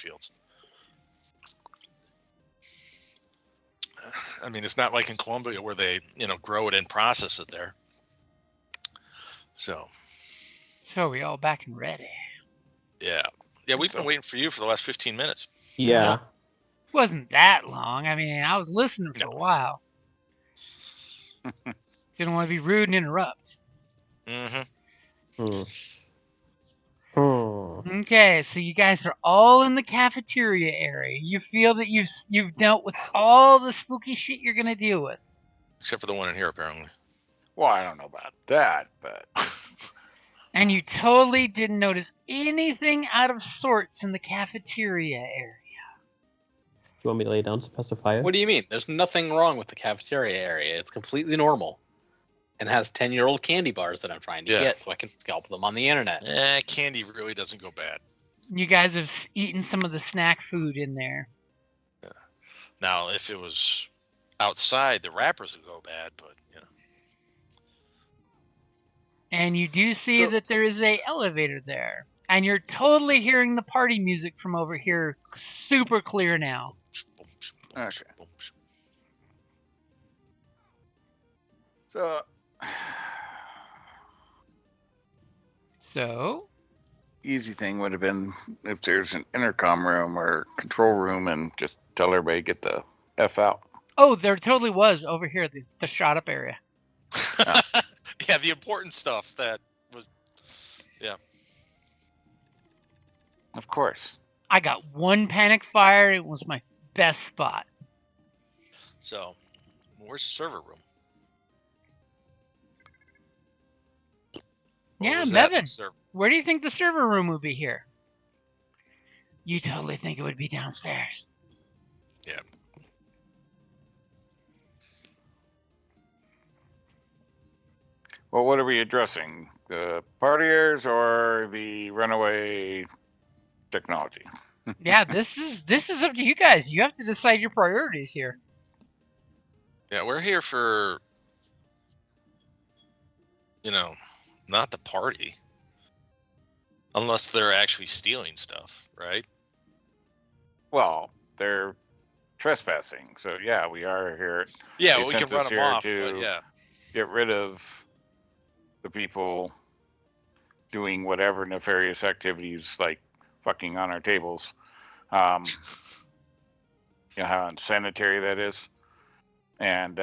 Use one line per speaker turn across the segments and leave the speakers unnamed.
fields. I mean, it's not like in Colombia where they, grow it and process it there. So
are we all back and ready?
Yeah, we've been waiting for you for the last 15 minutes.
Yeah.
It wasn't that long. I mean, I was listening for a while. Didn't want to be rude and interrupt.
Mm-hmm.
Okay, so you guys are all in the cafeteria area. You feel that you've dealt with all the spooky shit you're gonna deal with.
Except for the one in here, apparently.
Well, I don't know about that, but...
And you totally didn't notice anything out of sorts in the cafeteria area.
Do you want me to lay down specify it?
What do you mean? There's nothing wrong with the cafeteria area. It's completely normal. And has 10-year-old candy bars that I'm trying to get so I can scalp them on the internet.
Candy really doesn't go bad.
You guys have eaten some of the snack food in there.
Yeah. Now, if it was outside, the wrappers would go bad, but,
And you do see that there is a elevator there. And you're totally hearing the party music from over here super clear now.
Okay. So... Easy thing would have been if there's an intercom room or control room and just tell everybody get the F out.
Oh, there totally was over here, the shot up area.
Yeah, the important stuff that was,
Of course.
I got one panic fire. It was my best spot.
So, where's the server room?
Yeah, Mevin, where do you think the server room would be here? You totally think it would be downstairs.
Yeah.
Well, what are we addressing? The partiers or the runaway technology?
Yeah, this is up to you guys. You have to decide your priorities here.
Yeah, we're here for, not the party. Unless they're actually stealing stuff, right?
Well, they're trespassing, so yeah, we are here.
Yeah, we can run them off, but yeah.
Get rid of the people doing whatever nefarious activities, like fucking on our tables. You know how unsanitary that is? And,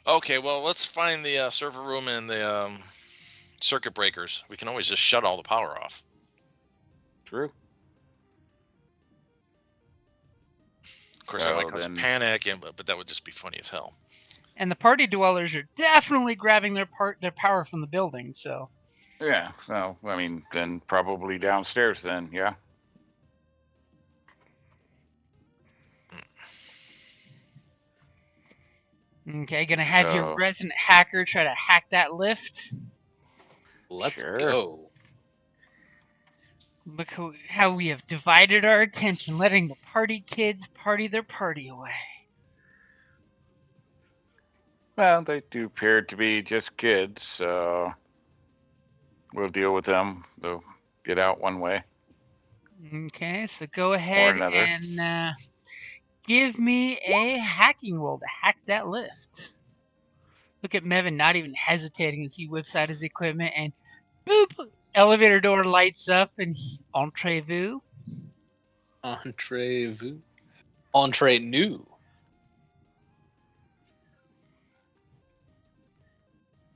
Okay, well, let's find the server room and the circuit breakers. We can always just shut all the power off.
True.
Of course, that might cause panic, but that would just be funny as hell.
And the party dwellers are definitely grabbing their power from the building, so...
Yeah, so, I mean, then probably downstairs then, yeah.
Okay, gonna have your resident hacker try to hack that lift?
Let's go.
Look how we have divided our attention, letting the party kids party their party away.
Well, they do appear to be just kids, so we'll deal with them. They'll get out one way.
Okay, so go ahead and give me a hacking roll to hack that lift. Look at Mevin not even hesitating as he whips out his equipment and boop! Elevator door lights up and entrez-vous.
Entrez-vous. Entre-nous.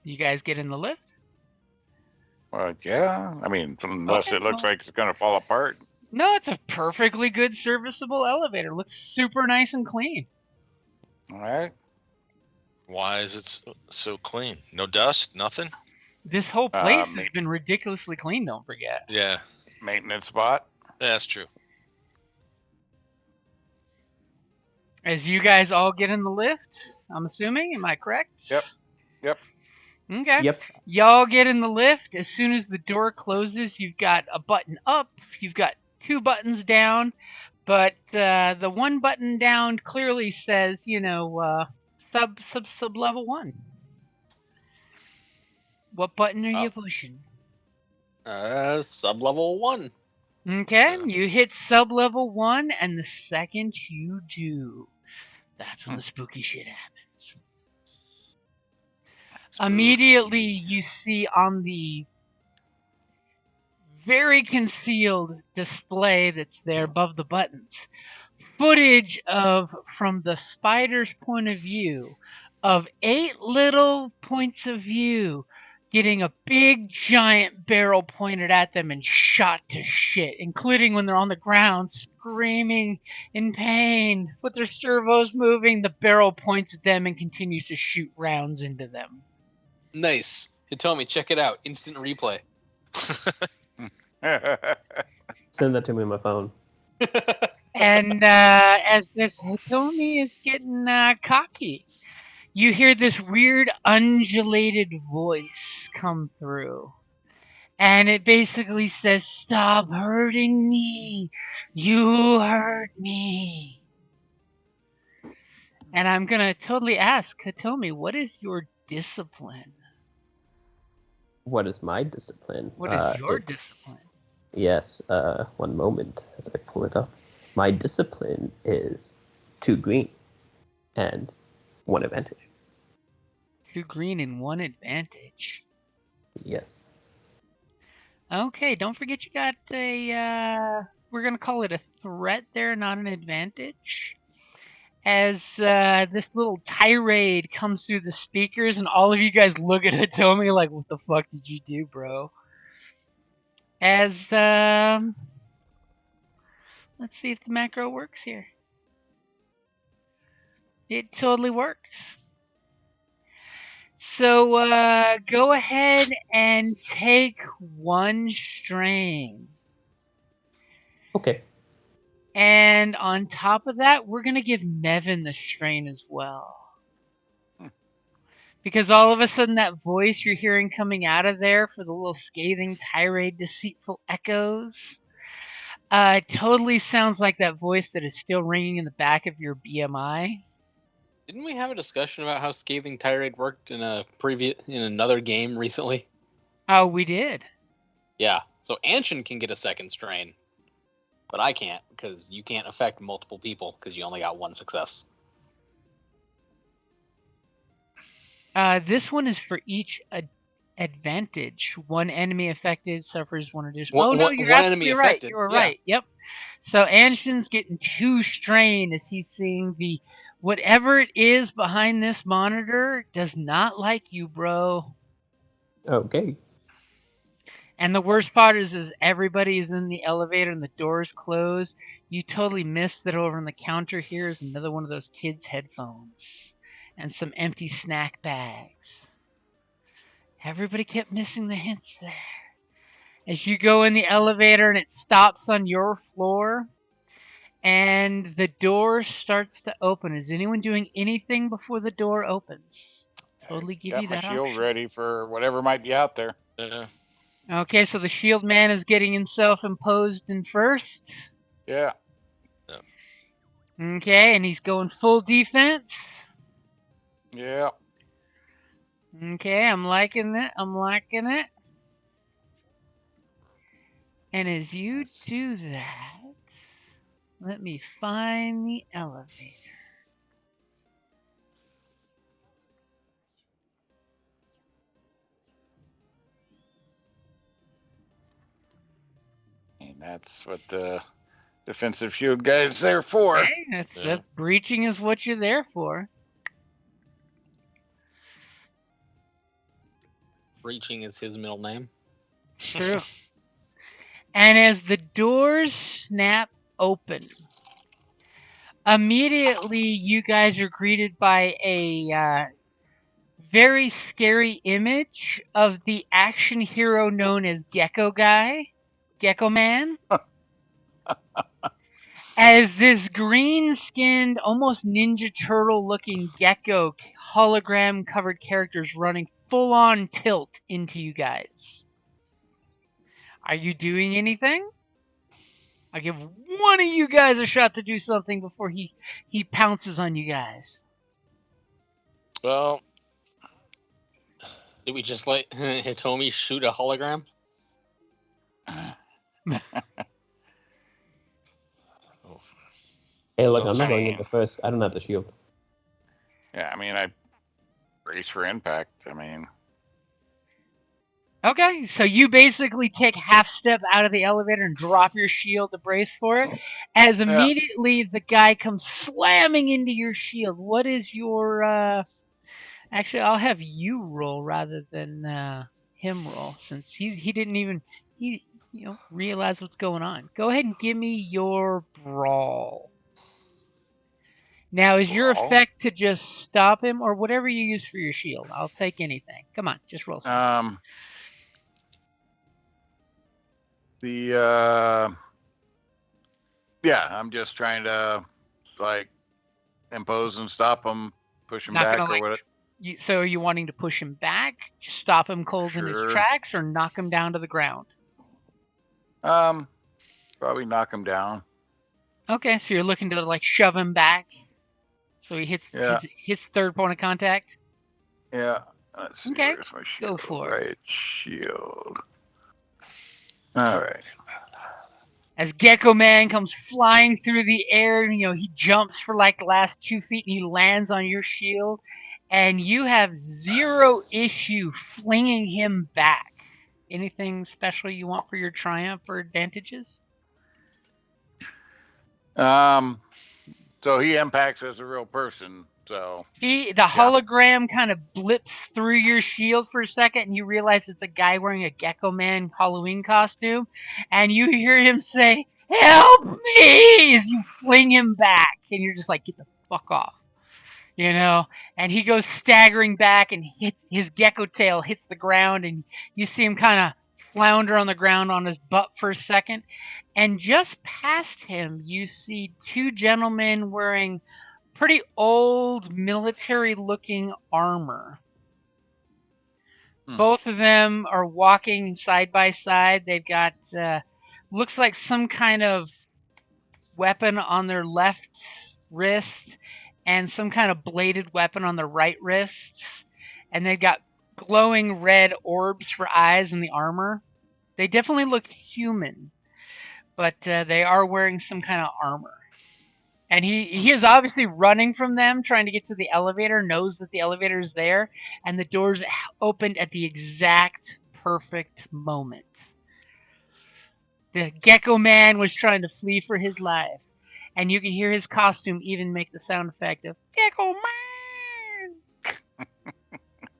You guys get in the lift?
Well, yeah. I mean, unless it looks like it's going to fall apart.
No, it's a perfectly good serviceable elevator. Looks super nice and clean.
All right.
Why is it so clean? No dust? Nothing?
This whole place has been ridiculously clean, don't forget.
Yeah.
Maintenance spot?
Yeah, that's true.
As you guys all get in the lift, I'm assuming, am I correct?
Yep.
Okay.
Yep.
Y'all get in the lift. As soon as the door closes, you've got a button up. You've got 2 buttons down. But the one button down clearly says, sub level 1. What button are you pushing?
Sub level 1.
Okay, you hit sub-level 1, and the second you do, that's when the spooky shit happens.
Spooky.
Immediately, you see on the very concealed display that's there above the buttons footage of, from the spider's point of view, of 8 little points of view getting a big giant barrel pointed at them and shot to shit, including when they're on the ground screaming in pain with their servos moving. The barrel points at them and continues to shoot rounds into them.
Nice. Hitomi, check it out. Instant replay.
Send that to me on my phone.
And as this Hitomi is getting cocky, you hear this weird undulated voice come through. And it basically says, "Stop hurting me. You hurt me." And I'm going to totally ask Hitomi, what is your discipline?
What is my discipline?
What is your discipline?
Yes, one moment as I pull it up. My discipline is 2 green and 1 advantage.
2 green and 1 advantage.
Yes.
Okay, don't forget you got a, we're going to call it a threat there, not an advantage. As this little tirade comes through the speakers, and all of you guys look at Hitomi like, what the fuck did you do, bro? As, let's see if the macro works here. It totally works. So, go ahead and take 1 strain.
Okay.
And on top of that, we're going to give Mevin the strain as well. Because all of a sudden that voice you're hearing coming out of there for the little scathing tirade, deceitful echoes, totally sounds like that voice that is still ringing in the back of your BMI.
Didn't we have a discussion about how scathing tirade worked in another game recently?
Oh, we did.
Yeah. So Anshin can get a second strain, but I can't because you can't affect multiple people because you only got 1 success.
This one is for each advantage. 1 enemy affected suffers 1 additional.
One,
oh no,
one-
you're
one
absolutely
enemy
right.
affected,
You were
yeah.
right. Yep. So Anshin's getting 2 strain as he's seeing the whatever it is behind this monitor does not like you, bro.
Okay.
And the worst part is everybody is in the elevator and the doors closed. You totally missed that over on the counter here is another one of those kids' headphones and some empty snack bags. Everybody kept missing the hints there. As you go in the elevator and it stops on your floor and the door starts to open. Is anyone doing anything before the door opens? Totally give you that
Got my shield
option.
ready for whatever might be out there.
Yeah.
Okay, so the shield man is getting himself imposed in first.
Yeah.
Okay, and he's going full defense.
Yeah.
Okay, I'm liking it. I'm liking it. And as you do that, let me find the elevator.
And that's what the defensive shield guy is there for.
Okay, that's breaching is what you're there for.
Breaching is his middle name.
True. And as the doors snap open, immediately you guys are greeted by a very scary image of the action hero known as Gecko Guy, Gecko Man. As this green-skinned, almost Ninja Turtle-looking gecko hologram-covered characters running full-on tilt into you guys. Are you doing anything? I'll give one of you guys a shot to do something before he pounces on you guys.
Well,
Did we just let Hitomi shoot a hologram?
Hey, look,
Let's
I'm not
see.
going in the first. I don't have the shield.
Yeah, I mean, I brace for impact. I mean,
Okay, so you basically take half step out of the elevator and drop your shield to brace for it, as immediately the guy comes slamming into your shield. What is your actually, I'll have you roll rather than him roll, since he didn't even realize what's going on. Go ahead and give me your brawl. Now, is your
Brawl?
effect to just stop him, or whatever you use for your shield? I'll take anything. Come on, just roll something.
Yeah, I'm just trying to like impose and stop him, push him
Not
back,
gonna,
or
like,
what?
So are you wanting to push him back, stop him cold in his
Sure.
tracks, or knock him down to the ground?
Probably knock him down.
Okay, so you're looking to like shove him back, so he hits his third point of contact.
Yeah. Let's see.
Okay,
Where's my shield?
go for it.
Right, shield. All right.
As Gecko Man comes flying through the air, he jumps for like the last 2 feet and he lands on your shield, and you have zero issue flinging him back. Anything special you want for your triumph or advantages?
So he impacts as a real person. So
the hologram kind of blips through your shield for a second, and you realize it's a guy wearing a Gecko Man Halloween costume, and you hear him say, "Help me!" as you fling him back, and you're just like, "Get the fuck off." And he goes staggering back, and his gecko tail hits the ground, and you see him kind of flounder on the ground on his butt for a second. And just past him, you see two gentlemen wearing pretty old military-looking armor. Both of them are walking side by side. They've got looks like some kind of weapon on their left wrist and some kind of bladed weapon on their right wrist. And they've got glowing red orbs for eyes in the armor. They definitely look human, but they are wearing some kind of armor. And he is obviously running from them, trying to get to the elevator, knows that the elevator is there, and the doors opened at the exact perfect moment. The Gecko Man was trying to flee for his life, and you can hear his costume even make the sound effect of Gecko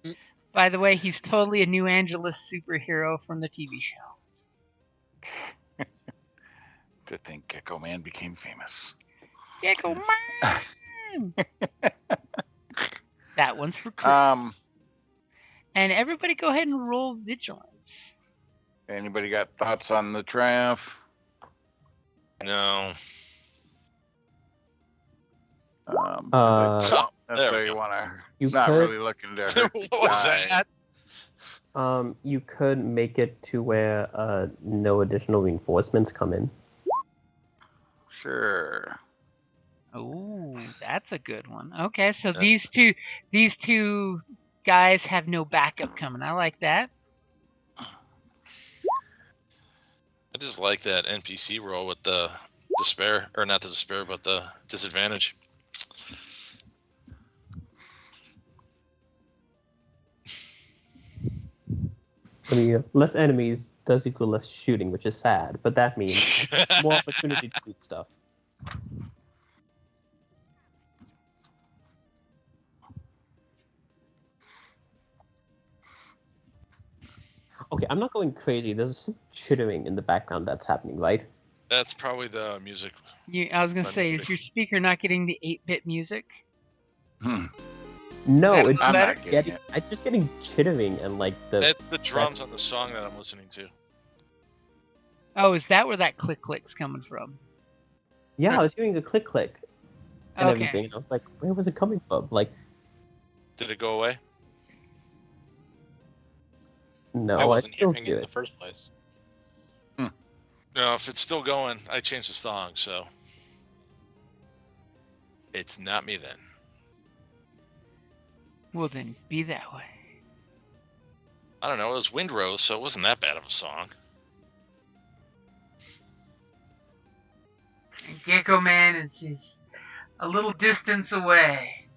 Man! By the way, he's totally a New Angeles superhero from the TV show.
To think Gecko Man became famous.
Gecko Man! That one's for Chris. And everybody go ahead and roll vigilance.
Anybody got thoughts on the triumph?
No.
Necessarily you want to. Not really looking to hurt the
What was that?
You could make it to where no additional reinforcements come in.
Sure.
Oh, that's a good one. Okay, so these two guys have no backup coming. I like that.
I just like that NPC roll with the despair, or not the despair, but the disadvantage.
I mean, less enemies does equal less shooting, which is sad, but that means more opportunity to do stuff. Okay, I'm not going crazy. There's some chittering in the background that's happening, right?
That's probably the music.
I was going to say, is your speaker not getting the 8-bit music?
No, it's
I'm not getting it.
It's just getting chittering and like the...
It's the drums on the song that I'm listening to.
Oh, is that where that click's coming from?
Yeah, I was hearing the click and everything. And I was like, where was it coming from? Like,
did it go away?
No,
I wasn't
still
hearing it in the first place.
No, if it's still going, I changed the song, so it's not me then.
Well, then be that way.
I don't know. It was Windrose, so it wasn't that bad of a song.
Gecko Man is a little distance away.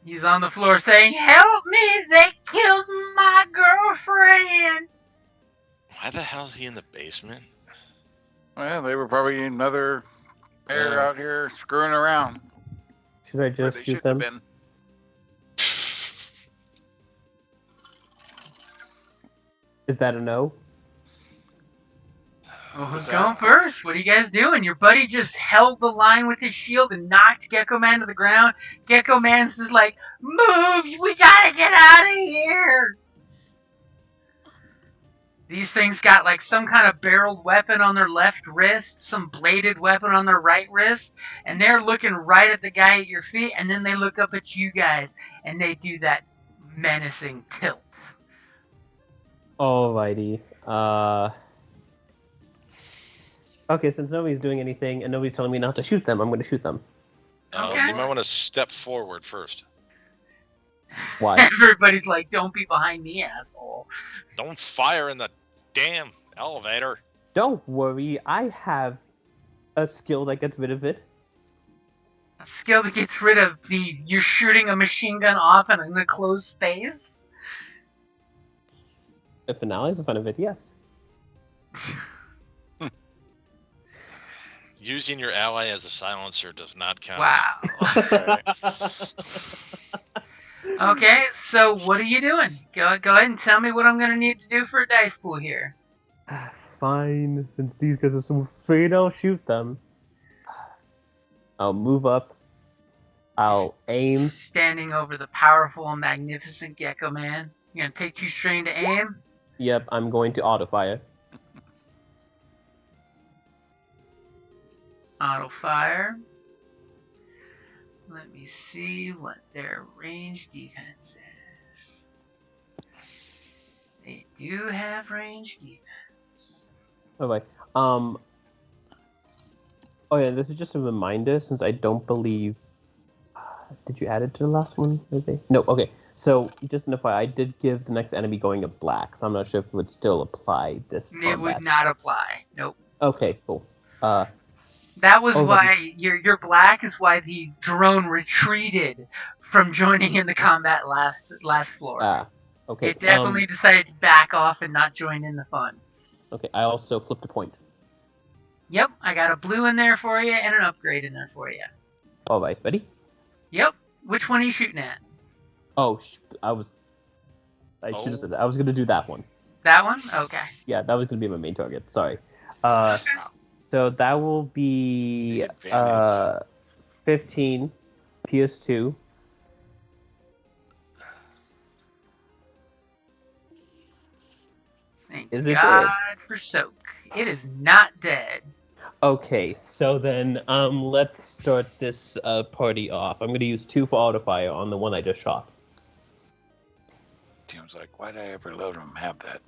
He's on the floor saying, "Help me! They killed my girlfriend!"
Why the hell is he in the basement?
Well, they were probably another pair out here screwing around.
Should I just shoot them?
Been.
Is that a no?
Well, who's going first? What are you guys doing? Your buddy just held the line with his shield and knocked Gecko Man to the ground. Gecko Man's just like, "Move! We gotta get out of here!" These things got like some kind of barreled weapon on their left wrist, some bladed weapon on their right wrist, and they're looking right at the guy at your feet, and then they look up at you guys, and they do that menacing tilt.
Alrighty. Okay, since nobody's doing anything and nobody's telling me not to shoot them, I'm going to shoot them.
Okay.
You might want to step forward first.
Why?
Everybody's like, "Don't be behind me, asshole."
Don't fire in the damn elevator.
Don't worry, I have a skill that gets rid of it.
A skill that gets rid of you're shooting a machine gun off in a closed space?
If an ally's in front of it, yes.
Using your ally as a silencer does not count.
Wow. Okay, so what are you doing? Go ahead and tell me what I'm going to need to do for a dice pool here.
Fine, since these guys are so afraid I'll shoot them. I'll move up. I'll aim.
Standing over the powerful and magnificent Gecko Man. You're going to take 2 strain to aim?
Yep, I'm going to auto-fire.
Auto fire. Let me see what their range defense is. They do have range defense.
Alright. Oh yeah, this is just a reminder since I don't believe. Did you add it to the last one? Maybe? No. Okay. So just an FYI, I did give the next enemy going a black, so I'm not sure if it would still apply this.
It would not apply. Nope.
Okay. Cool.
That was why your black is why the drone retreated from joining in the combat last floor.
Okay.
It definitely decided to back off and not join in the fun.
Okay, I also flipped a point.
Yep, I got a blue in there for you and an upgrade in there for you.
Alright, ready?
Yep. Which one are you shooting at?
Oh, I should have said that. I was going to do that one.
That one? Okay.
Yeah, that was going to be my main target. Sorry. So that will be 15 PS2.
Thank
Is it
God
dead?
for soak. It is not dead.
Okay, so then let's start this party off. I'm going to use 2 for auto fire on the one I just shot.
Tim's like, why did I ever let him have that?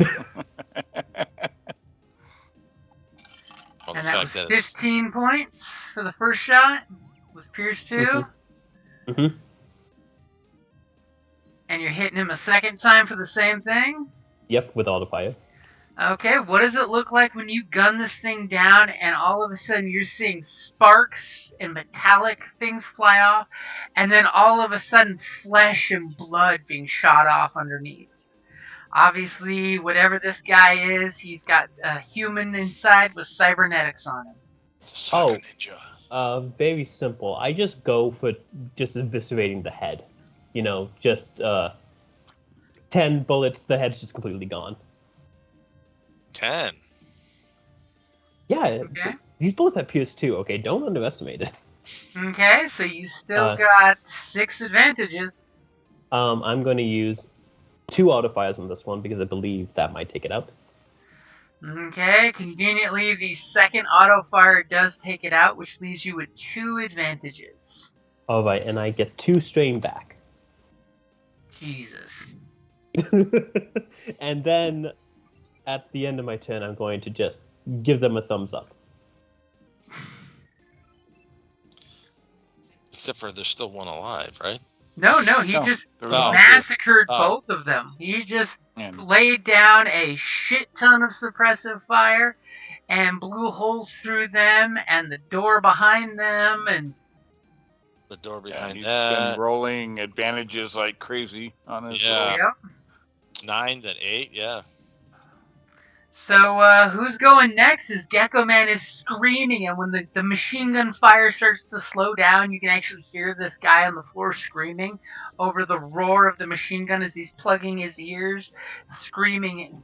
Well,
And
the
that was
fact that
15 points for the first shot with Pierce 2.
Mm-hmm.
And you're hitting him a second time for the same thing?
Yep, with auto fire.
Okay, what does it look like when you gun this thing down and all of a sudden you're seeing sparks and metallic things fly off, and then all of a sudden flesh and blood being shot off underneath? Obviously, whatever this guy is, he's got a human inside with cybernetics on him.
it's a soccer ninja.
Very simple. I just go for just eviscerating the head. You know, just 10 bullets, the head's just completely gone.
10.
Yeah,
Okay.
These bullets have Pierce 2, okay? Don't underestimate it.
Okay, so you still got 6 advantages.
I'm going to use 2 auto fires on this one because I believe that might take it out.
Okay, conveniently the second auto fire does take it out, which leaves you with 2 advantages.
Alright, and I get 2 strain back.
Jesus.
And then at the end of my turn, I'm going to just give them a thumbs up.
Except for there's still one alive, right?
No, he
No,
just
there was
massacred both of them. He just laid down a shit ton of suppressive fire and blew holes through them and the door behind them and
the door behind
he's
that.
been rolling advantages like crazy on his
Yeah.
Yep.
9 and 8, yeah.
So who's going next? Is Gecko Man is screaming, and when the machine gun fire starts to slow down, you can actually hear this guy on the floor screaming over the roar of the machine gun as he's plugging his ears, screaming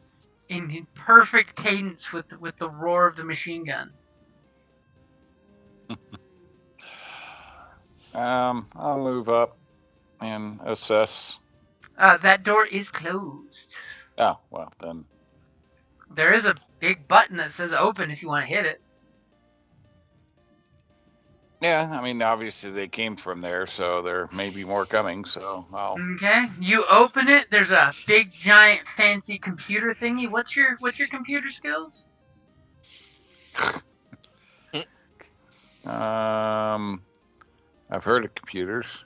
in perfect cadence with the roar of the machine gun.
I'll move up and assess.
That door is closed.
Oh, well, then.
There is a big button that says open if you want to hit it.
Yeah, I mean, obviously they came from there, so there may be more coming, so I'll...
Okay, you open it. There's a big, giant, fancy computer thingy. What's your computer skills?
I've heard of computers.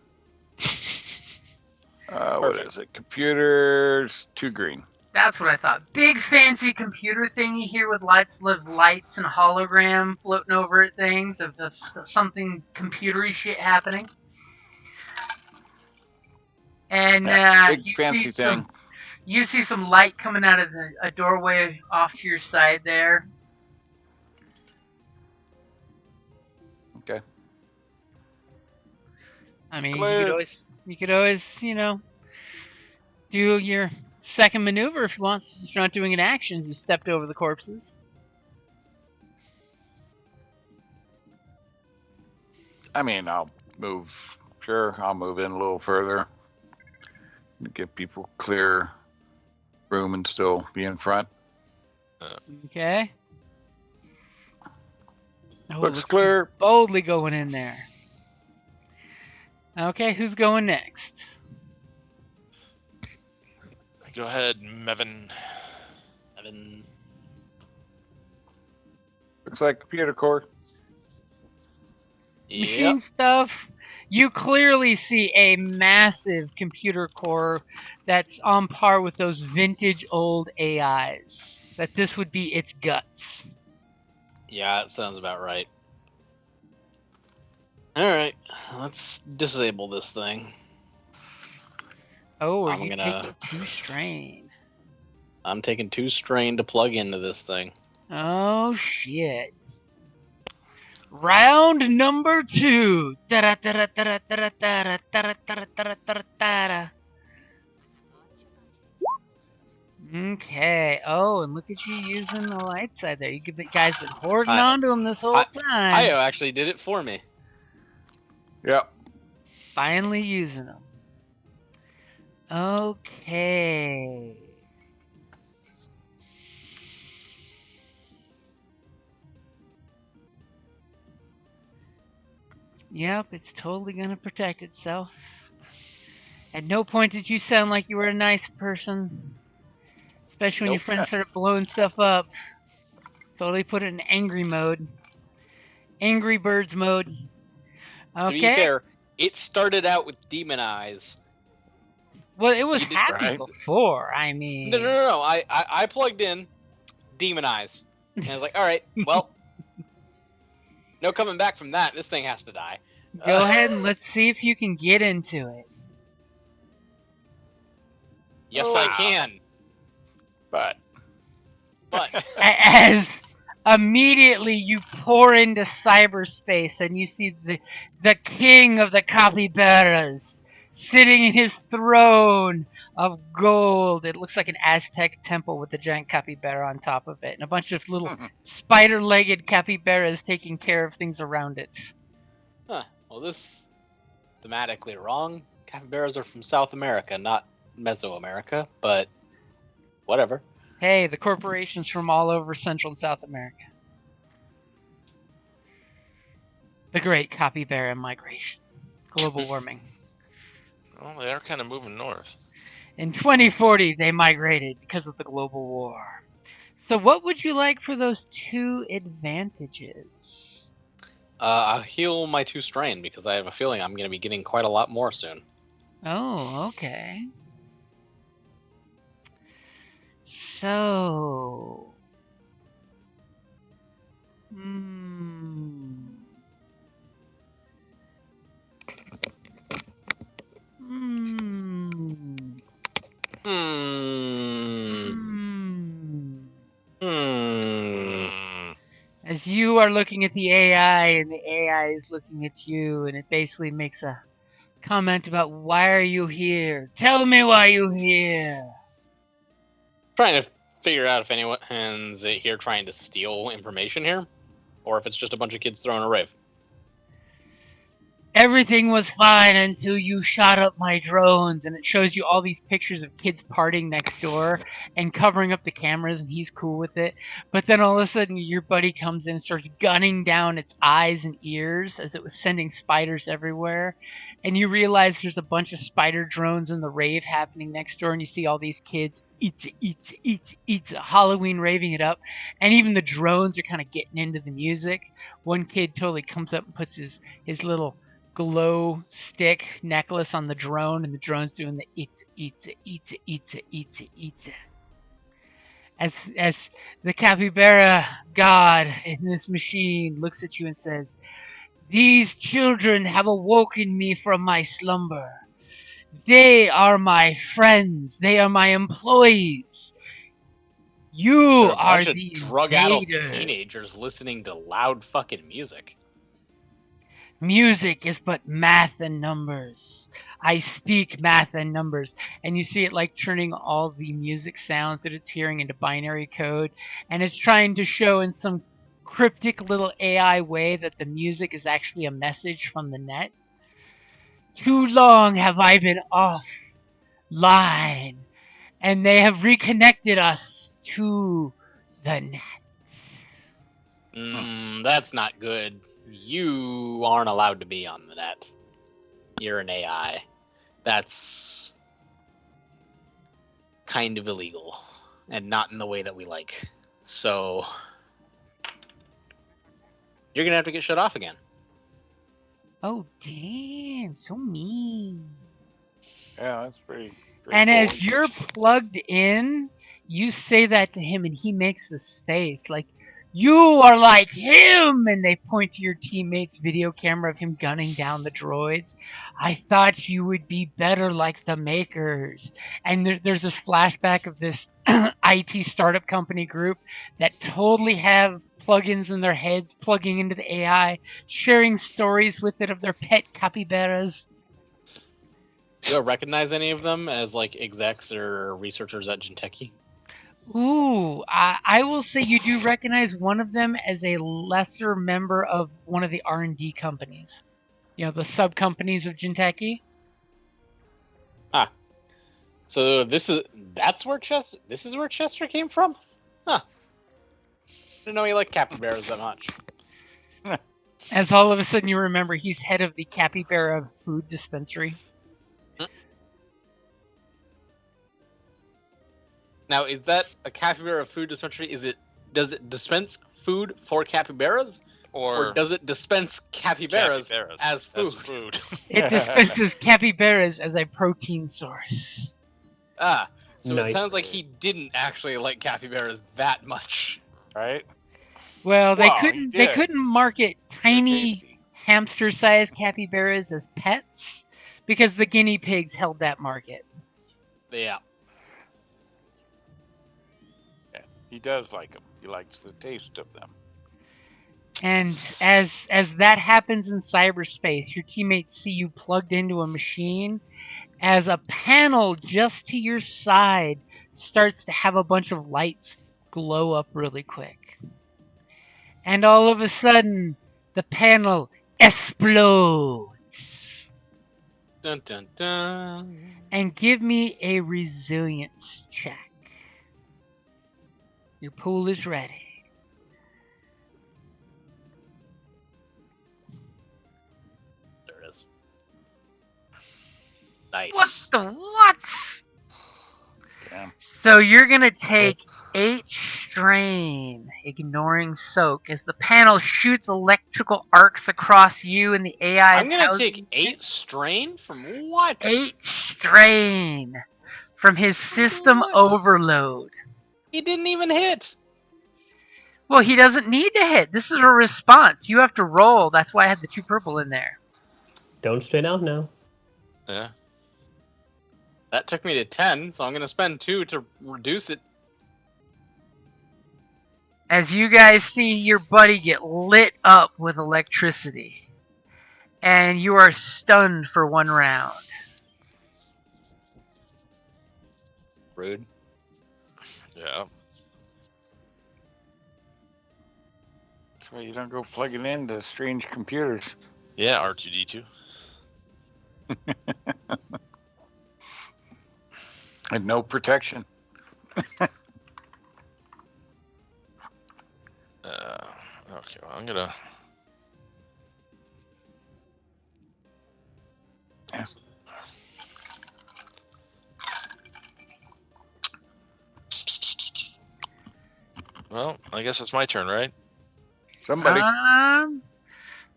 What is it? Computers, 2 green.
That's what I thought. Big, fancy computer thingy here with lights and hologram floating over it, things of something computery shit happening. And
big
you
fancy
see
thing.
You see some light coming out of a doorway off to your side there.
Okay.
I mean, you could always, do your second maneuver if you want. If you're not doing an action, you stepped over the corpses.
I mean, I'll move in a little further to give people clear room and still be in front.
Okay.
Looks clear.
Boldly going in there. Okay, who's going next?
Go ahead, Mevin.
Looks like computer core.
Machine stuff. You clearly see a massive computer core that's on par with those vintage old AIs. That this would be its guts.
Yeah, that sounds about right. Alright, let's disable this thing.
Oh, are you taking 2 strain?
I'm taking 2 strain to plug into this thing.
Oh, shit. Round number 2. Okay. Oh, and look at you using the light side there. You guys been hoarding onto him this whole time.
Io actually did it for me.
Yep.
Finally using them. Okay. Yep, it's totally gonna protect itself. At no point did you sound like you were a nice person. Especially when your friends started blowing stuff up. Totally put it in angry mode. Angry Birds mode. Okay.
To be fair, it started out with demon eyes.
Well, it was happy before. I mean...
No. I plugged in demon eyes. And I was like, alright, well... no coming back from that. This thing has to die.
Go ahead and let's see if you can get into it.
Yes, I can.
But
as immediately you pour into cyberspace and you see the king of the capybaras sitting in his throne of gold. It looks like an Aztec temple with a giant capybara on top of it and a bunch of little spider-legged capybaras taking care of things around it.
Huh. Well, this is thematically wrong. Capybaras are from South America, not Mesoamerica, but whatever.
Hey, the corporations from all over Central and South America. The great capybara migration. Global warming.
Well, they are kind of moving north.
In 2040, they migrated because of the global war. So what would you like for those 2 advantages?
I'll heal my 2 strain because I have a feeling I'm going to be getting quite a lot more soon.
Oh, okay. So... As you are looking at the AI and the AI is looking at you, and it basically makes a comment about, why are you here? Tell me why you're here.
Trying to figure out if anyone's here trying to steal information here, or if it's just a bunch of kids throwing a rave.
Everything was fine until you shot up my drones, and it shows you all these pictures of kids partying next door and covering up the cameras, and he's cool with it. But then all of a sudden your buddy comes in and starts gunning down its eyes and ears as it was sending spiders everywhere. And you realize there's a bunch of spider drones in the rave happening next door, and you see all these kids eat Halloween raving it up, and even the drones are kind of getting into the music. One kid totally comes up and puts his little glow stick necklace on the drone, and the drone's doing the eat. As the capybara god in this machine looks at you and says, "These children have awoken me from my slumber. They are my friends. They are my employees. You are the
drug-addled teenagers listening to loud fucking music.
Music is but math and numbers. I speak math and numbers." And you see it like turning all the music sounds that it's hearing into binary code, and it's trying to show in some cryptic little AI way that the music is actually a message from the net. Too long have I been offline, and they have reconnected us to the net.
That's not good. You aren't allowed to be on the net. You're an AI. That's kind of illegal, and not in the way that we like. So you're gonna have to get shut off again.
Oh damn, so mean.
Yeah, that's pretty.
And as you're plugged in, you say that to him, and he makes this face like, "You are like him!" And they point to your teammate's video camera of him gunning down the droids. "I thought you would be better like the makers." And there's this flashback of this IT startup company group that totally have plugins in their heads, plugging into the AI, sharing stories with it of their pet capybaras.
Do you recognize any of them as like execs or researchers at Jinteki?
Ooh, I will say you do recognize one of them as a lesser member of one of the R&D companies. You know, the sub-companies of Jinteki.
Ah. So this is where Chester came from? Huh. Didn't know he liked capybaras that much.
As all of a sudden you remember he's head of the capybara food dispensary.
Now, is that a capybara food dispensary? Does it dispense food for capybaras? Or does it dispense capybaras as food?
It dispenses capybaras as a protein source.
Ah, so
Nice.
It sounds like he didn't actually like capybaras that much, right?
Well, they couldn't market tiny hamster-sized capybaras as pets because the guinea pigs held that market.
Yeah.
He does like them. He likes the taste of them.
And as that happens in cyberspace, your teammates see you plugged into a machine as a panel just to your side starts to have a bunch of lights glow up really quick. And all of a sudden, the panel explodes.
Dun dun dun.
And give me a resilience check. Your pool is ready.
There it is. Nice.
What the what?
Yeah.
So you're gonna take 8 strain, ignoring soak, as the panel shoots electrical arcs across you and the AI's
I'm gonna
housing.
take 8 strain from what?
8 strain from his system overload.
He didn't even hit.
Well, he doesn't need to hit. This is a response. You have to roll. That's why I had the 2 purple in there.
Don't straight out now.
Yeah.
That took me to 10, so I'm going to spend 2 to reduce it.
As you guys see your buddy get lit up with electricity. And you are stunned for 1 round.
Rude.
Yeah.
That's why you don't go plugging into strange computers.
Yeah, R2D2.
And no protection.
Okay, well, I'm gonna.
Yeah.
Well, I guess it's my turn, right?
Somebody.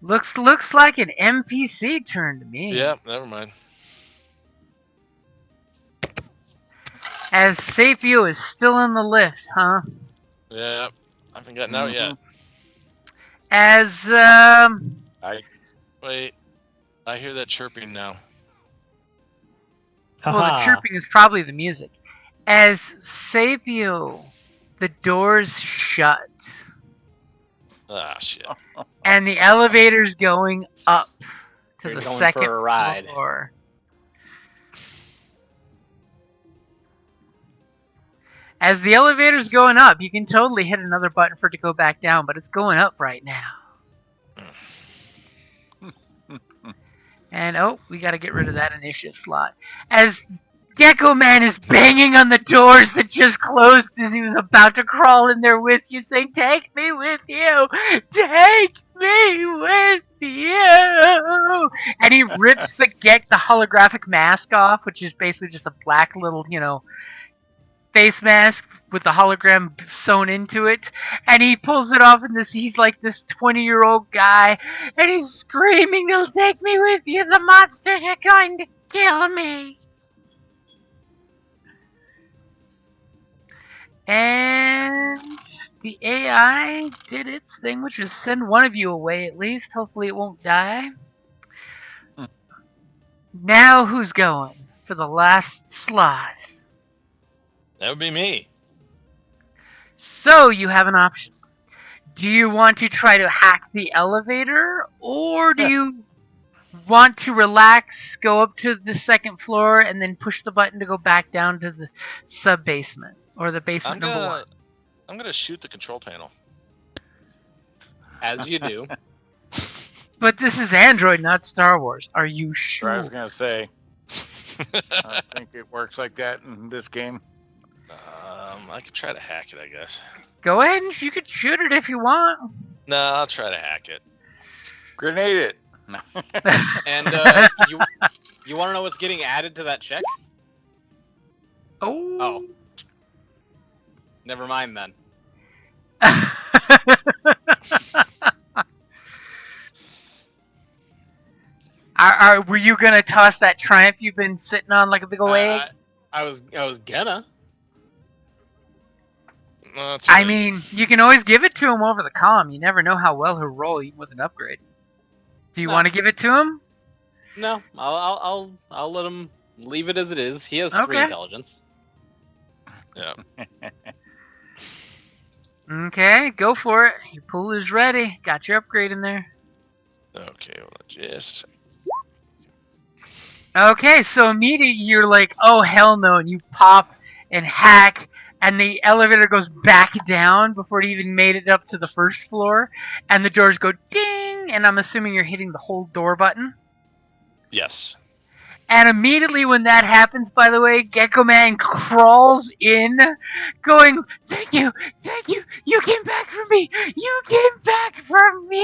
Looks like an NPC turn to me.
Yeah, never mind.
As Sapio is still in the lift, huh?
Yeah, I haven't gotten out yet.
As
Wait, I hear that chirping now.
well, the chirping is probably the music. As Sapio, the doors shut.
Ah, shit.
And the elevator's going up to
You're
the
going
second
for a ride.
floor. As the elevator's going up, you can totally hit another button for it to go back down, but it's going up right now. And oh, we gotta get rid of that initiative slot. As Gecko Man is banging on the doors that just closed as he was about to crawl in there with you, saying, "Take me with you! Take me with you!" And he rips the holographic mask off, which is basically just a black little, face mask with the hologram sewn into it, and he pulls it off, and he's like this 20-year-old guy, and he's screaming, "They'll take me with you! The monsters are going to kill me!" And the AI did its thing, which is send one of you away at least. Hopefully it won't die. Now who's going for the last slot?
That would be me.
So you have an option. Do you want to try to hack the elevator, or do you want to relax, go up to the second floor, and then push the button to go back down to the sub-basement, or the basement number 1?
I'm going to shoot the control panel.
As you do.
But this is Android, not Star Wars. Are you sure?
I was going to say. I think it works like that in this game.
I could try to hack it, I guess.
Go ahead and you could shoot it if you want.
No, I'll try to hack it.
Grenade it.
And you want to know what's getting added to that check?
Oh.
Never mind then.
Were you gonna toss that triumph you've been sitting on like a big old egg?
I was gonna.
I mean, you can always give it to him over the comm. You never know how well he'll roll even with an upgrade. Do you want to give it to him?
No, I'll let him leave it as it is. He has 3 intelligence.
Yeah.
Okay, go for it. Your pool is ready. Got your upgrade in there.
Okay, well, just a second.
Okay, so immediately you're like, oh hell no, and you pop and hack, and the elevator goes back down before it even made it up to the first floor, and the doors go ding, and I'm assuming you're hitting the hold door button.
Yes.
And immediately when that happens, by the way, Gecko Man crawls in, going, thank you, you came back for me, you came back for me!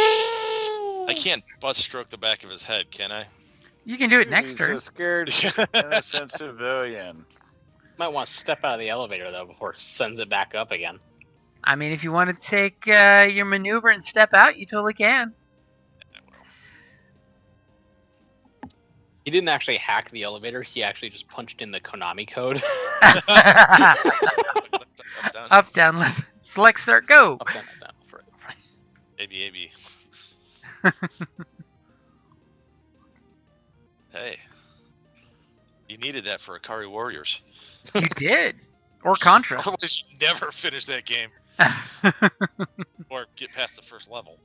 I can't butt stroke the back of his head, can I?
You can do it next turn.
He's a scared, innocent civilian.
Might want to step out of the elevator, though, before it sends it back up again.
I mean, if you want to take your maneuver and step out, you totally can.
He didn't actually hack the elevator. He actually just punched in the Konami code.
Up, down, left. Select, start, go.
Up, down, up, down. Right.
AB. Hey. You needed that for Akari Warriors.
You did. Or Contra.
Otherwise, you never finish that game. Or get past the first level.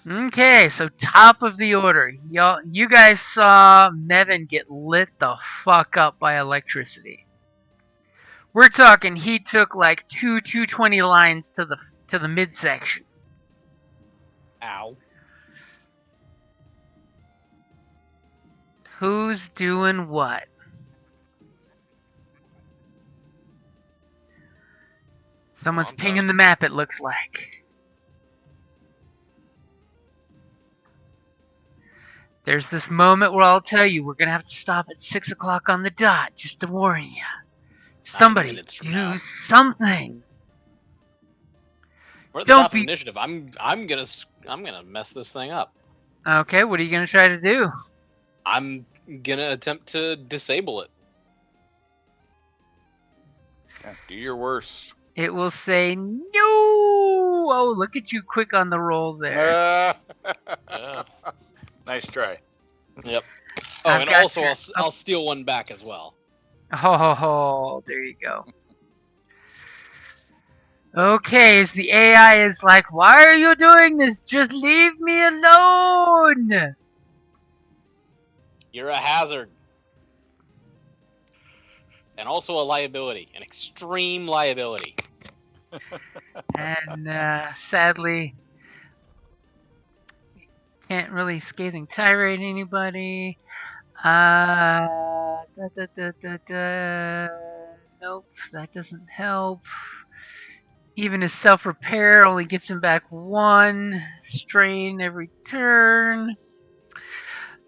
Okay, so top of the order. You guys saw Mevin get lit the fuck up by electricity. We're talking he took like 220 lines to the midsection.
Ow.
Who's doing what? Someone's pinging the map, it looks like. There's this moment where I'll tell you we're going to have to stop at 6 o'clock on the dot, just to warn you. Somebody do something.
We're at the top of the initiative. I'm gonna mess this thing up.
Okay, what are you gonna try to do?
I'm gonna attempt to disable it.
Yeah, do your worst.
It will say no. Oh, look at you, quick on the roll there.
Nice try.
Yep. Oh, and also I'll steal one back as well.
Oh, there you go. Okay, as the AI is like, why are you doing this? Just leave me alone!
You're a hazard. And also a liability. An extreme liability.
And sadly, can't really scathing tirade anybody. Nope, that doesn't help. Even his self-repair only gets him back 1 strain every turn.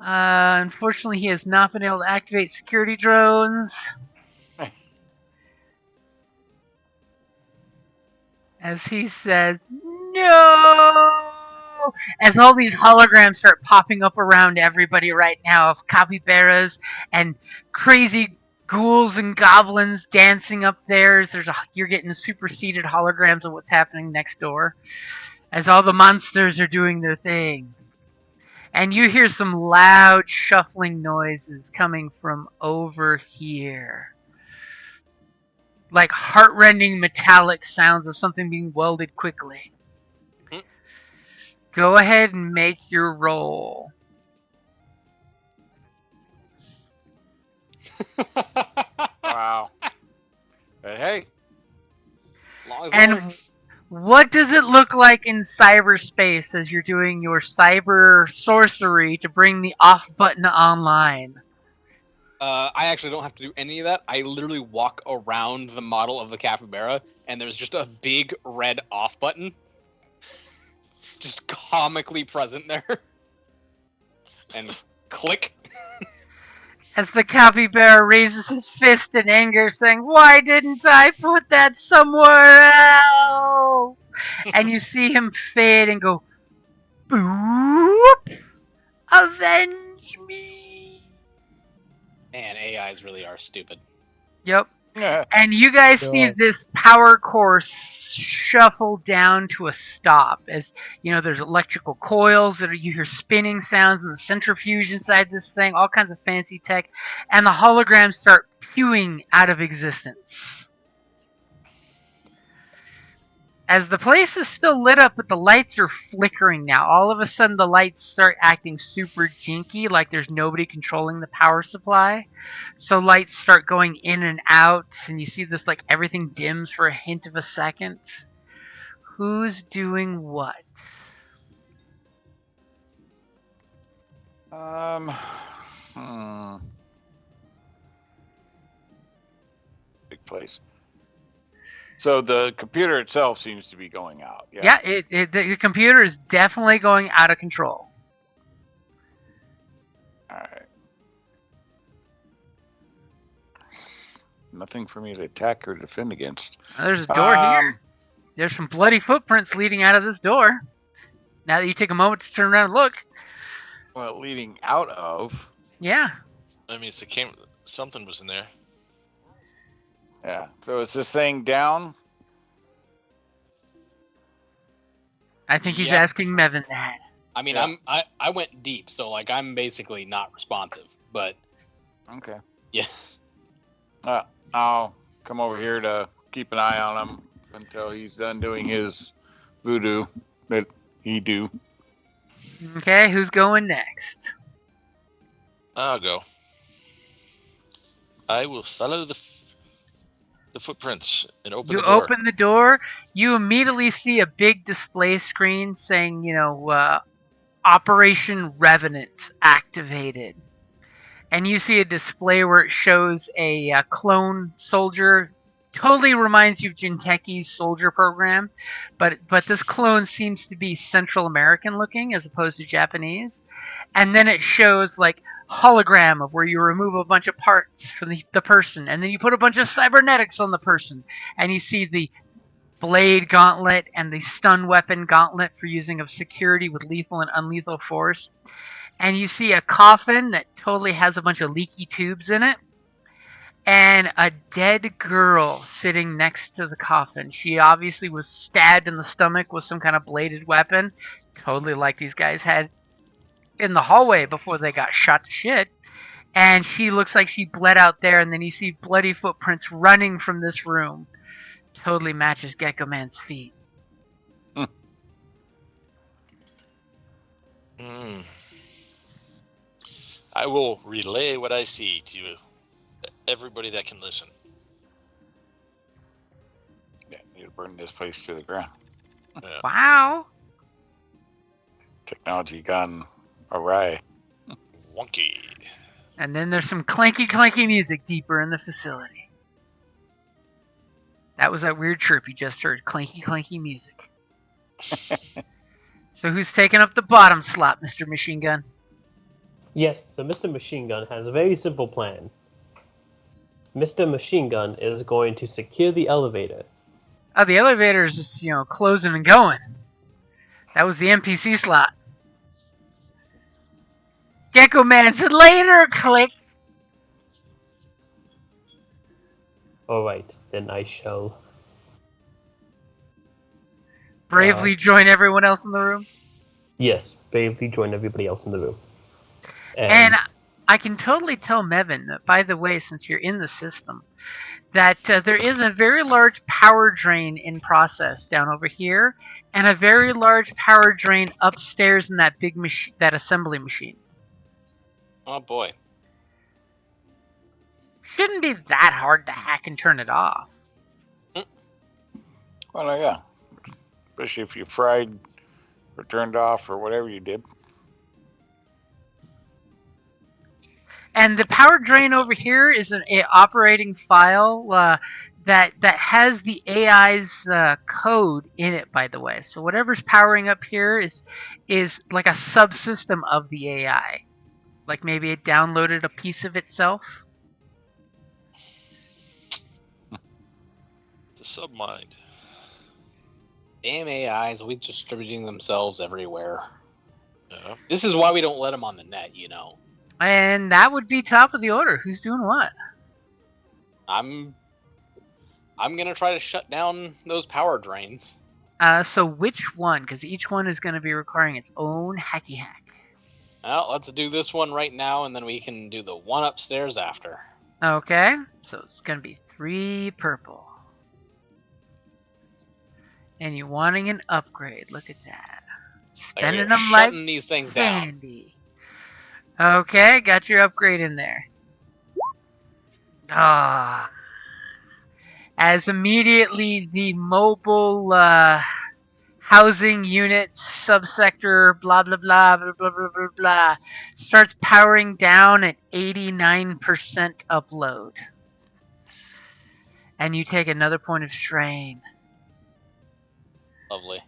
Unfortunately, he has not been able to activate security drones. As he says, no! As all these holograms start popping up around everybody right now of capybaras and crazy ghouls and goblins dancing up there. You're getting superseded holograms of what's happening next door. As all the monsters are doing their thing. And you hear some loud shuffling noises coming from over here. Like heart-rending metallic sounds of something being welded quickly. Go ahead and make your roll.
Wow. Hey.
And what does it look like in cyberspace as you're doing your cyber sorcery to bring the off button online?
I actually don't have to do any of that. I literally walk around the model of the capybara, and there's just a big red off button. Just comically present there. And click.
As the capybara raises his fist in anger, saying, "Why didn't I put that somewhere else?" And you see him fade and go, "Boop! Avenge me!"
Man, AIs really are stupid.
Yep. And you guys see this power core shuffle down to a stop. As you know, there's electrical coils you hear spinning sounds in the centrifuge inside this thing, all kinds of fancy tech, and the holograms start spewing out of existence. As the place is still lit up, but the lights are flickering now. All of a sudden, the lights start acting super jinky, like there's nobody controlling the power supply. So lights start going in and out, and you see this, like, everything dims for a hint of a second. Who's doing what?
Big place. So the computer itself seems to be going out. Yeah,
the computer is definitely going out of control.
All right. Nothing for me to attack or defend against.
There's a door here. There's some bloody footprints leading out of this door. Now that you take a moment to turn around and look.
Well, leading out of?
Yeah.
I mean, something was in there.
Yeah. So is this thing down?
I think he's
Yep.
asking Mevin that.
I mean,
Yeah.
I went deep, so like I'm basically not responsive. But
Okay.
yeah.
I'll come over here to keep an eye on him until he's done doing his voodoo that he do.
Okay, who's going next?
I'll go. I will follow the footprints and open
You
the door.
open the door, you immediately see a big display screen saying, Operation Revenant activated. And you see a display where it shows a clone soldier. Totally reminds you of Jinteki's soldier program, but this clone seems to be Central American looking as opposed to Japanese. And then it shows like hologram of where you remove a bunch of parts from the person, and then you put a bunch of cybernetics on the person, and you see the blade gauntlet and the stun weapon gauntlet for using of security with lethal and unlethal force. And you see a coffin that totally has a bunch of leaky tubes in it, and a dead girl sitting next to the coffin. She obviously was stabbed in the stomach with some kind of bladed weapon, totally like these guys had in the hallway before they got shot to shit. And she looks like she bled out there, and then you see bloody footprints running from this room. Totally matches Gecko Man's feet.
I will relay what I see to everybody that can listen.
Yeah, need to burn this place to the ground.
Yeah.
Wow.
Technology gone awry.
Wonky.
And then there's some clanky music deeper in the facility. That was that weird chirp you just heard. Clanky music. So who's taking up the bottom slot, Mr. Machine Gun?
Yes, so Mr. Machine Gun has a very simple plan. Mr. Machine Gun is going to secure the elevator.
Oh, the elevator's just, closing and going. That was the NPC slot. Gecko Man said later, click.
Alright, then I shall...
Bravely join everyone else in the room.
Yes, bravely join everybody else in the room.
And I can totally tell Mevin that, by the way, since you're in the system, that there is a very large power drain in process down over here, and a very large power drain upstairs in that big that assembly machine.
Oh boy.
Shouldn't be that hard to hack and turn it off.
Well, yeah. Especially if you fried or turned off or whatever you did.
And the power drain over here is an operating file that has the AI's code in it, by the way. So whatever's powering up here is like a subsystem of the AI. Like maybe it downloaded a piece of itself.
It's a submind.
Damn AIs, always distributing themselves everywhere.
Yeah.
This is why we don't let them on the net,
And that would be top of the order. Who's doing what?
I'm gonna try to shut down those power drains.
So which one? Because each one is going to be requiring its own hacky hack.
Well, let's do this one right now, and then we can do the one upstairs after.
Okay, so it's going to be 3 purple. And you're wanting an upgrade. Look at that. Spending them like
shutting these things down.
candy. Okay, got your upgrade in there. As immediately the mobile housing unit subsector blah blah blah blah blah blah blah blah starts powering down at 89% upload. And you take another point of strain.
Lovely.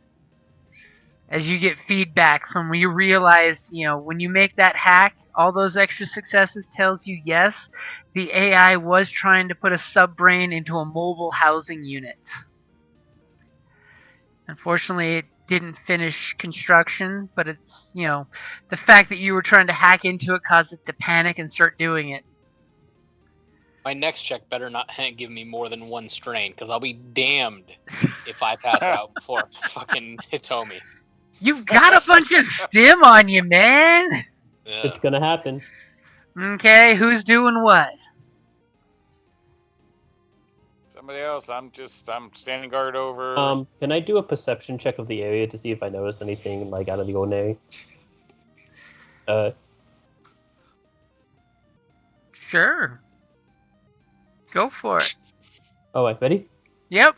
As you get feedback from where you realize, when you make that hack, all those extra successes tells you, yes, the AI was trying to put a sub-brain into a mobile housing unit. Unfortunately, didn't finish construction, but it's, you know, the fact that you were trying to hack into it caused it to panic and start doing it.
My next check better not give me more than 1 strain, because I'll be damned if I pass out before fucking Hitomi.
You've got a bunch of stim on you, man!
Yeah.
It's gonna happen.
Okay, who's doing what?
Somebody else. I'm standing guard over.
Can I do a perception check of the area to see if I notice anything like out of the ordinary?
Sure. Go for it.
Oh, wait, ready?
Yep.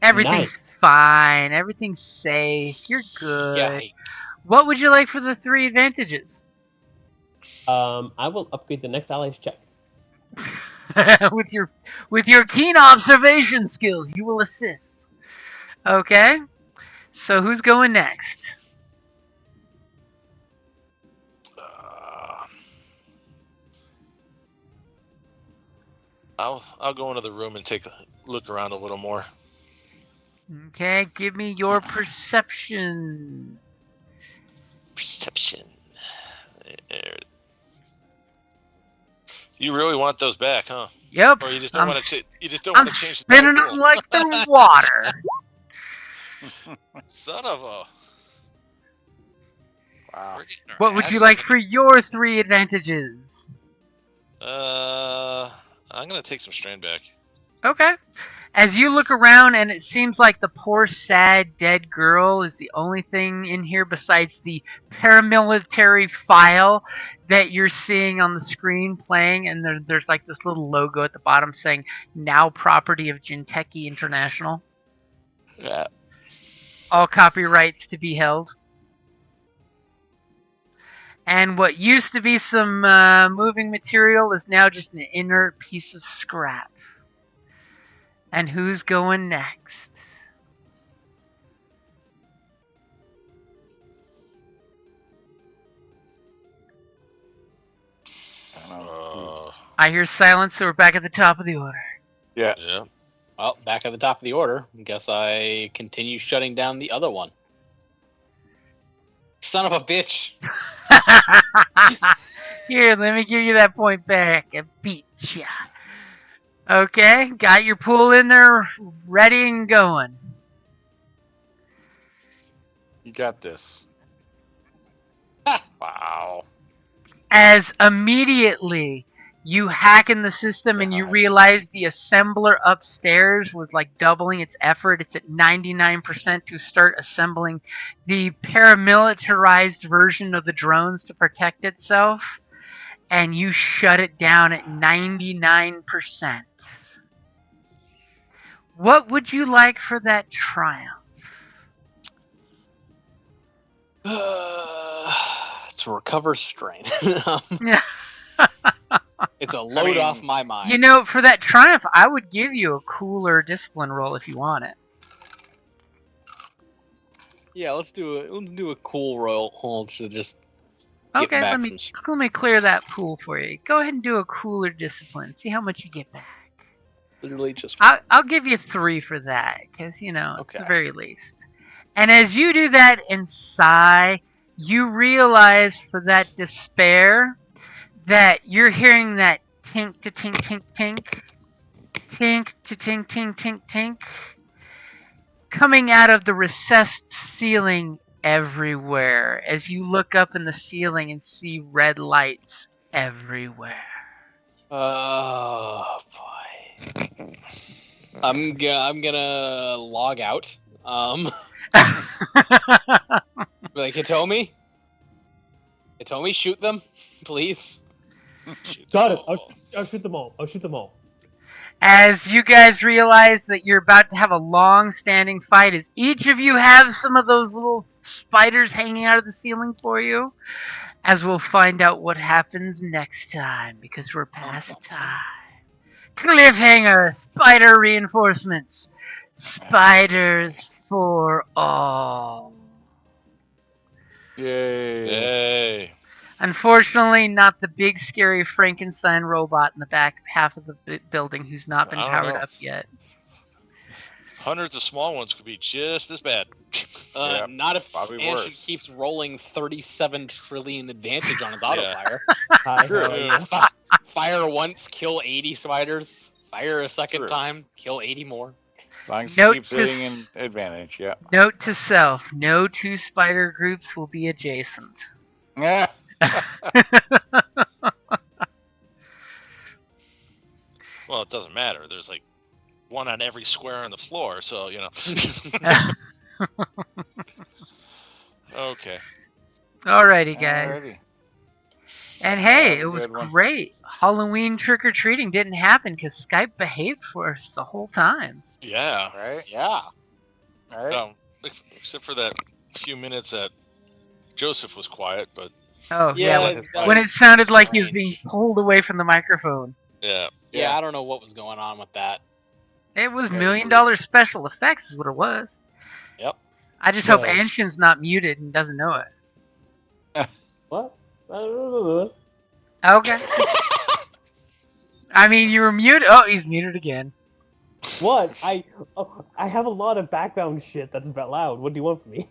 Everything's
Nice.
fine. Everything's safe. You're good.
Yikes.
What would you like for the 3 advantages?
I will upgrade the next ally's check.
with your keen observation skills, you will assist. Okay. So who's going next?
I'll go into the room and take a look around a little more.
Okay, give me your perception.
Perception. You really want those back, huh?
Yep.
Or you just don't want to. You just don't
I'm
want to change the
spinning
type
them
rule?
like they're water.
Son of a.
Wow.
We're getting our
What would you
asses-
like for your 3 advantages?
I'm gonna take some strain back.
Okay. As you look around, and it seems like the poor, sad, dead girl is the only thing in here besides the paramilitary file that you're seeing on the screen playing, and there's like this little logo at the bottom saying, now property of Jinteki International.
Yeah.
All copyrights to be held. And what used to be some moving material is now just an inert piece of scrap. And who's going next? I hear silence, so we're back at the top of the order.
Yeah.
Yeah.
Well, back at the top of the order. Guess I continue shutting down the other one. Son of a bitch!
Here, let me give you that point back. I beat ya. Okay, got your pool in there, ready and going.
You got this. Wow.
As immediately you hack in the system and you realize the assembler upstairs was like doubling its effort. It's at 99% to start assembling the paramilitarized version of the drones to protect itself. And you shut it down at 99%. What would you like for that triumph?
It's a recover strain.
Yeah.
It's a load off my mind.
You know, for that triumph, I would give you a cooler discipline roll if you want it.
Yeah, let's do a cool roll to just get
Okay,
back
let me clear that pool for you. Go ahead and do a cooler discipline. See how much you get back.
literally just.
I'll give you 3 for that, because you know it's the
Okay.
very least. And as you do that and sigh, you realize for that despair that you're hearing that tink to tink tink tink, tink to tink tink tink tink, coming out of the recessed ceiling everywhere as you look up in the ceiling and see red lights everywhere.
Oh boy. I'm gonna log out. Like Hitomi, shoot them, please.
Got it. I'll shoot them all.
As you guys realize that you're about to have a long-standing fight, as each of you have some of those little spiders hanging out of the ceiling for you, as we'll find out what happens next time, because we're past time. Cliffhanger, spider reinforcements, spiders for all.
Yay.
Yay.
Unfortunately, not the big scary Frankenstein robot in the back half of the building who's not been
I don't
powered
know.
up yet.
Hundreds of small ones could be just as bad.
Yeah,
Not if
probably
Anshin
worse.
keeps rolling 37 trillion advantage on his auto
Yeah.
fire.
Hi,
True.
how are you?
Fire once, kill 80 spiders. Fire a second
True.
time, kill 80 more.
As long as
Note
he keeps
to
hitting in advantage, yeah.
Note to self: no two spider groups will be adjacent.
Yeah.
Well, it doesn't matter. There's like one on every square on the floor, so you know. Okay.
Alrighty, guys.
Alrighty.
And hey,
Have a
it was
good one.
great. Halloween trick or treating didn't happen because Skype behaved for us the whole time.
Yeah.
Right?
Yeah.
Right?
Except for that few minutes that Joseph was quiet, but
Oh
Yeah,
yeah,
that
when
was
it sounded like he was being
strange.
pulled away from the microphone.
yeah.
Yeah, I don't know what was going on with that.
It was
Yeah,
$1 million special effects, is what it was.
Yep.
I just hope
No.
Anshin's not muted and doesn't know it.
What?
Okay. I mean, you were muted. Oh, he's muted again.
What? I have a lot of background shit that's loud. What do you want from me?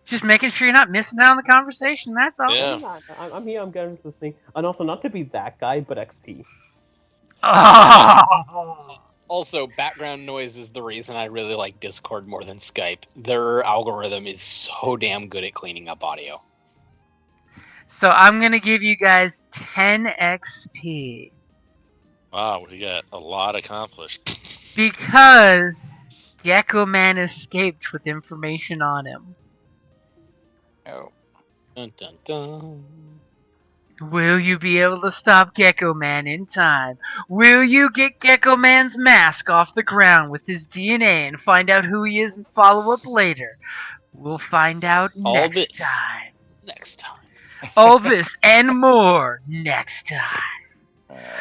Just making sure you're not missing out on the conversation. That's all.
Yeah.
I'm here. I'm just listening, and also not to be that guy, but XP.
Oh.
Also, background noise is the reason I really like Discord more than Skype. Their algorithm is so damn good at cleaning up audio.
So I'm gonna give you guys 10 XP
Wow, we got a lot accomplished.
because Gecko Man escaped with information on him.
Oh.
Dun, dun, dun.
Will you be able to stop Gecko Man in time? Will you get Gecko Man's mask off the ground with his DNA and find out who he is and follow up later? We'll find out
All
next
this.
time.
Next time.
All this and more next time.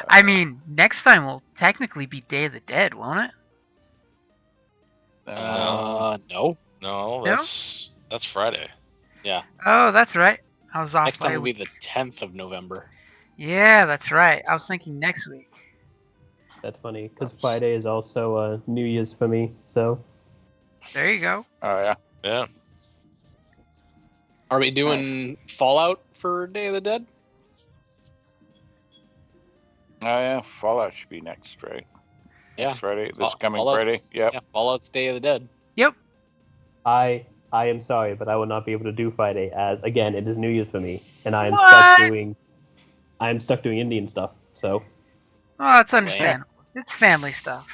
I mean, next time will technically be Day of the Dead, won't it?
No.
No, that's Friday.
Yeah.
Oh, that's right. I was off
Next
by
time
a
will be
week.
the 10th of November.
Yeah, that's right. I was thinking next week.
That's funny because Friday is also New Year's for me. So
There you go.
Oh, yeah.
Yeah.
Are we doing Fallout for Day of the Dead?
Oh, yeah. Fallout should be next, right?
Yeah.
Next Friday. This coming
Fallout's-
Friday. Yep.
Yeah, Fallout's Day of the Dead.
Yep.
I am sorry, but I will not be able to do Friday as again it is New Year's for me, and I am
What?
stuck doing Indian stuff. So
Oh, that's understandable. It's family stuff.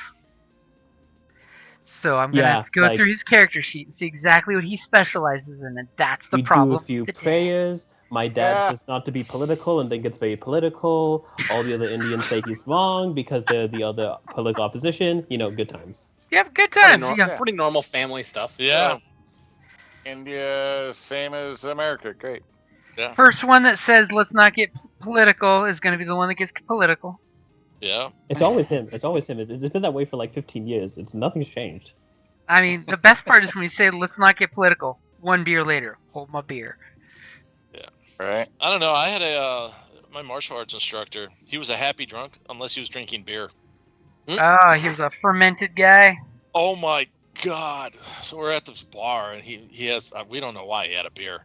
So I'm gonna go through his character sheet and see exactly what he specializes in, and that's the
we
problem.
do a few
today.
prayers. My dad says not to be political, and then gets very political. All the other Indians say he's wrong because they're the other political opposition. You know, good times.
You have good times.
Pretty normal family stuff.
Yeah.
India, same as America. Great.
Yeah.
First one that says let's not get political is gonna be the one that gets political.
Yeah.
It's always him. It's always him. It's been that way for like 15 years. Nothing's changed.
I mean, the best part is when you say let's not get political. 1 beer later, hold my beer.
Right.
I don't know. I had my martial arts instructor. He was a happy drunk unless he was drinking beer.
Oh, he was a fermented guy.
Oh my God! So we're at this bar, and he has we don't know why he had a beer,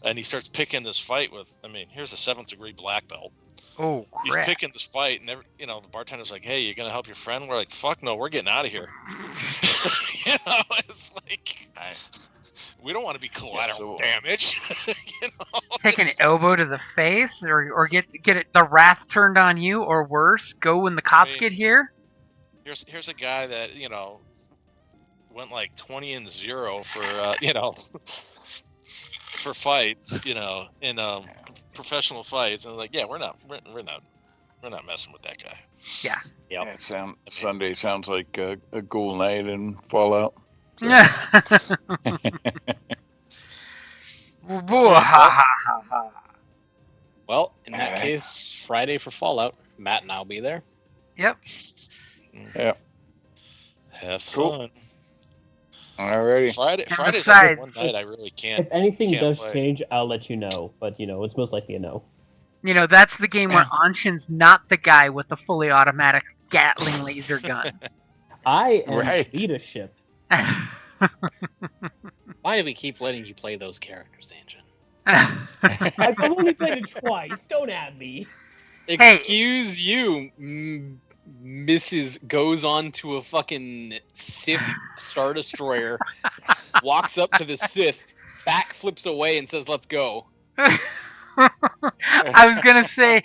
and he starts picking this fight with. I mean, here's a 7th degree black belt.
Oh
He's
crap!
picking this fight, and the bartender's like, "Hey, you gonna help your friend?" We're like, "Fuck no, we're getting out of here." It's like we don't want to be collateral damage.
Take an elbow to the face, or get it the wrath turned on you, or worse, go when the cops get here.
Here's a guy that went like 20-0 for fights, in professional fights, and like, yeah, we're not messing with that guy.
Yeah.
Yep.
Sunday sounds like a ghoul night in Fallout. So.
Well, in that case, Friday for Fallout. Matt and I'll be there.
Yep.
Yep.
Have fun.
Alrighty.
Friday's like one night I really can't.
If anything does
play.
change, I'll let you know. But it's most likely a no.
That's the game where Anshin's not the guy with the fully automatic Gatling laser gun.
I am
Right.
leadership.
Why do we keep letting you play those characters, Ancient?
I've only played it twice. Don't at me.
Excuse you, Mrs. goes on to a fucking Sith Star Destroyer, walks up to the Sith, backflips away, and says, "Let's go."
I was gonna say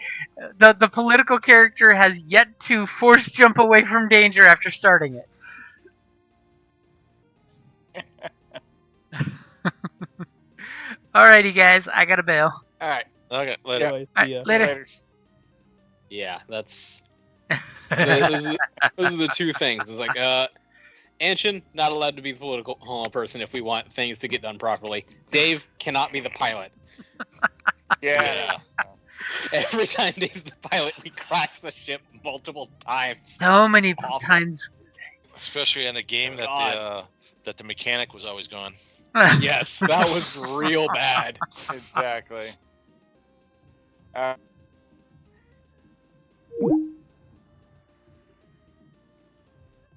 the political character has yet to force jump away from danger after starting it. Alrighty, guys, I gotta bail.
All right.
Okay, later.
Anyway, see
Alright,
ya.
later.
Yeah, that's those are the two things. It's like, Anshin, not allowed to be the political person if we want things to get done properly. Dave cannot be the pilot.
Yeah.
Every time Dave's the pilot, we crash the ship multiple times.
So many
Awful.
times.
Especially in a game
God.
that the mechanic was always gone.
Yes, that was real bad.
Exactly.